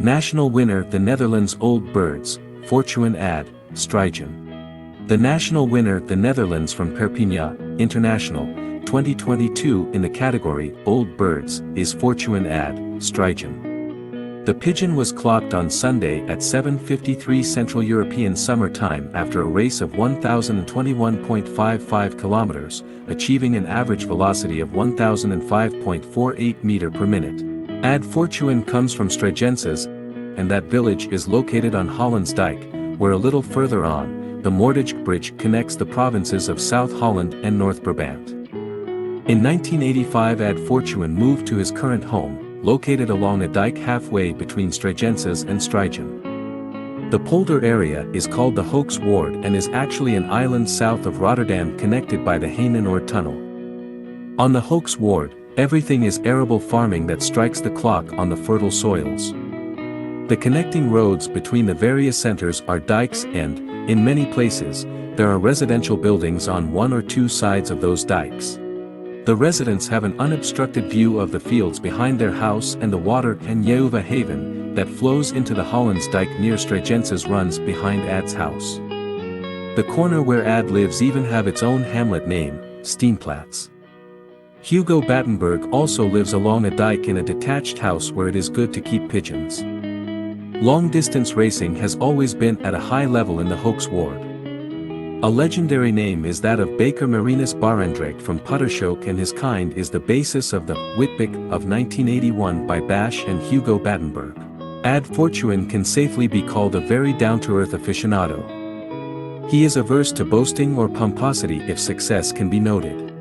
National winner the Netherlands Old Birds, Fortuin ad, Strijen. The national winner the Netherlands from Perpignan, International, 2022 in the category Old Birds is Fortuin ad, Strijen. The pigeon was clocked on Sunday at 7:53 Central European Summer Time after a race of 1,021.55 kilometers, achieving an average velocity of 1,005.48 meter per minute. Ad Fortuin comes from Strijen, and that village is located on Kooilandsedijk, where a little further on, the Moordijk Bridge connects the provinces of South Holland and North Brabant. In 1985 Ad Fortuin moved to his current home, located along a dike halfway between Strijen and Strijen. The polder area is called the Hoeks Ward and is actually an island south of Rotterdam connected by the Heenenoord Tunnel. On the Hoeks Ward, everything is arable farming that strikes the clock on the fertile soils. The connecting roads between the various centers are dikes and, in many places, there are residential buildings on one or two sides of those dikes. The residents have an unobstructed view of the fields behind their house and the water and Yeeuva Haven that flows into the Kooilandsedijk near Strijen runs behind Ad's house. The corner where Ad lives even have its own hamlet name, Steenplaats. Hugo Battenberg also lives along a dike in a detached house where it is good to keep pigeons. Long-distance racing has always been at a high level in the Hoeks Ward. A legendary name is that of Baker Marinus Barendrecht from Puttershoek, and his kind is the basis of the Whitbeck of 1981 by Bash and Hugo Battenberg. Ad Fortuin can safely be called a very down-to-earth aficionado. He is averse to boasting or pomposity if success can be noted.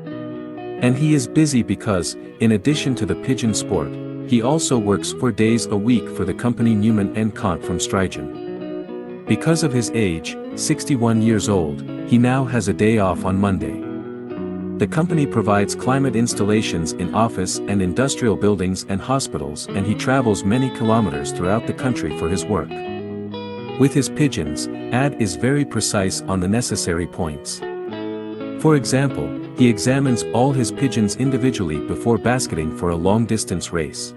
And he is busy because, in addition to the pigeon sport, he also works 4 days a week for the company Newman & Kant from Strijen. Because of his age, 61 years old, he now has a day off on Monday. The company provides climate installations in office and industrial buildings and hospitals, and he travels many kilometers throughout the country for his work. With his pigeons, Ad is very precise on the necessary points. For example, he examines all his pigeons individually before basketing for a long-distance race.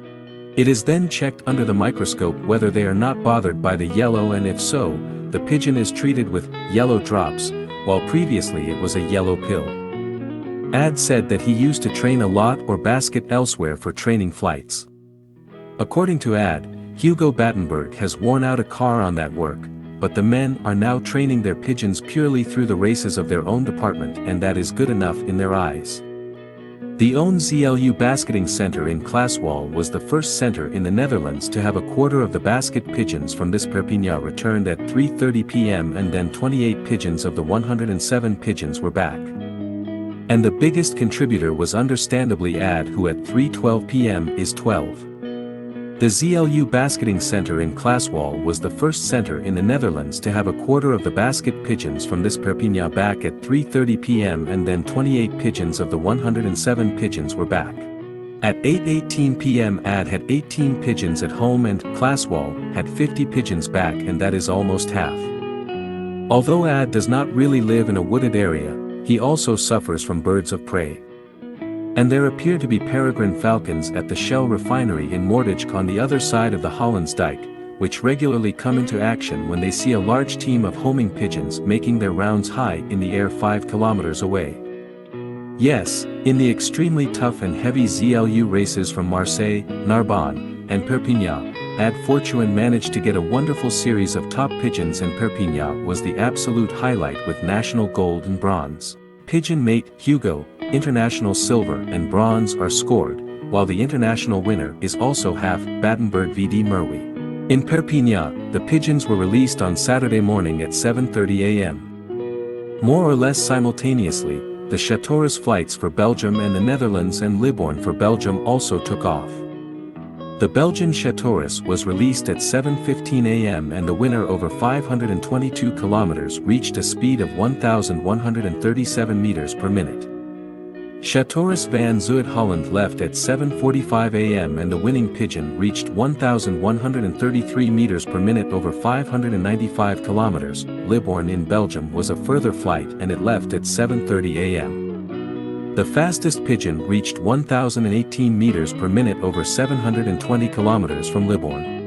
It is then checked under the microscope whether they are not bothered by the yellow, and if so, the pigeon is treated with yellow drops, while previously it was a yellow pill. Ad said that he used to train a lot or basket elsewhere for training flights. According to Ad, Hugo Battenberg has worn out a car on that work, but the men are now training their pigeons purely through the races of their own department, and that is good enough in their eyes. The own ZLU basketing center in Claaswal was the first center in the Netherlands to have a quarter of the basket pigeons from this Perpignan returned at 3:30 p.m. and then 28 pigeons of the 107 pigeons were back. And the biggest contributor was understandably Ad, who at 3:12 p.m. is 12. The ZLU basketing center in Claaswal was the first center in the Netherlands to have a quarter of the basket pigeons from this Perpignan back at 3:30 p.m. and then 28 pigeons of the 107 pigeons were back. At 8:18 p.m. Ad had 18 pigeons at home and Claaswal had 50 pigeons back, and that is almost half. Although Ad does not really live in a wooded area, he also suffers from birds of prey. And there appear to be peregrine falcons at the Shell refinery in Moordijk on the other side of the Kooilandsedijk, which regularly come into action when they see a large team of homing pigeons making their rounds high in the air 5 kilometers away. Yes, in the extremely tough and heavy ZLU races from Marseille, Narbonne, and Perpignan, Ad Fortuin managed to get a wonderful series of top pigeons, and Perpignan was the absolute highlight with national gold and bronze. Pigeon mate, Hugo, international silver and bronze are scored, while the international winner is also half Battenberg VD Merwe. In Perpignan, the pigeons were released on Saturday morning at 7:30 a.m. More or less simultaneously, the Chatoris flights for Belgium and the Netherlands and Libourne for Belgium also took off. The Belgian Chatoris was released at 7:15 a.m. and the winner over 522 kilometers reached a speed of 1,137 meters per minute. Chatoris van Zuid-Holland left at 7:45 a.m. and the winning pigeon reached 1,133 meters per minute over 595 kilometers. Libourne in Belgium was a further flight and it left at 7:30 a.m. The fastest pigeon reached 1,018 meters per minute over 720 kilometers from Libourne.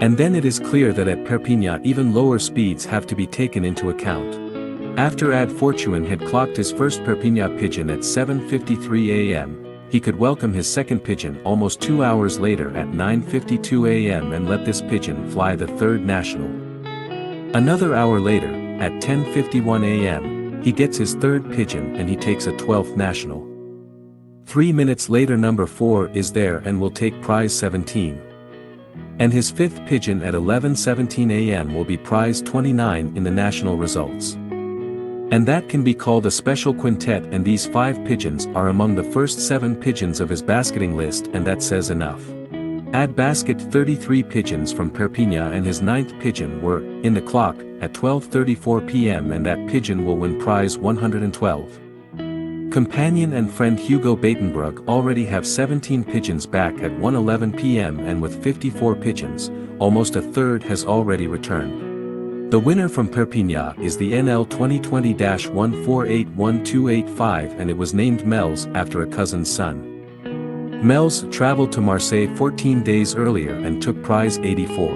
And then it is clear that at Perpignan even lower speeds have to be taken into account. After Fortuin had clocked his first Perpignan pigeon at 7:53 am, he could welcome his second pigeon almost 2 hours later at 9:52 am and let this pigeon fly the third national. Another hour later, at 10:51 am, he gets his third pigeon and he takes a 12th national. 3 minutes later number 4 is there and will take prize 17. And his fifth pigeon at 11:17 am will be prize 29 in the national results. And that can be called a special quintet, and these 5 pigeons are among the first 7 pigeons of his basketing list, and that says enough. Basket 33 pigeons from Perpignan and his 9th pigeon were in the clock at 12:34 pm, and that pigeon will win prize 112. Companion and friend Hugo Batenbrug already have 17 pigeons back at 1:11 pm, and with 54 pigeons, almost a third has already returned. The winner from Perpignan is the NL 2020-1481285, and it was named Mels after a cousin's son. Mels traveled to Marseille 14 days earlier and took prize 84.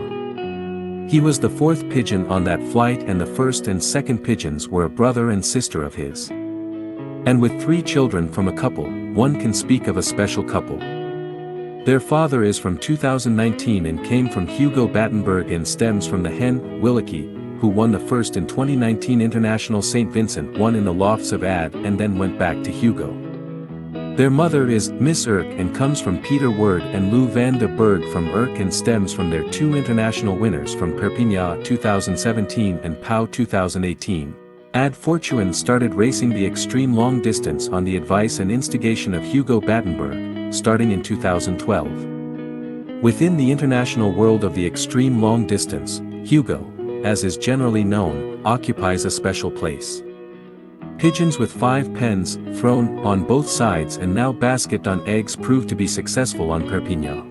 He was the 4th pigeon on that flight, and the 1st and 2nd pigeons were a brother and sister of his. And with 3 children from a couple, one can speak of a special couple. Their father is from 2019 and came from Hugo Battenberg, and stems from the hen, Willeke, who won the first in 2019 International St. Vincent, won in the lofts of and then went back to Hugo. Their mother is Miss Urk and comes from Peter Word and Lou van de Berg from Urk, and stems from their 2 international winners from Perpignan 2017 and Pau 2018. Fortuin started racing the extreme long distance on the advice and instigation of Hugo Battenberg, starting in 2012. Within the international world of the extreme long distance, Hugo, as is generally known, occupies a special place. Pigeons with 5 pens, thrown on both sides and now basket on eggs, proved to be successful on Perpignan.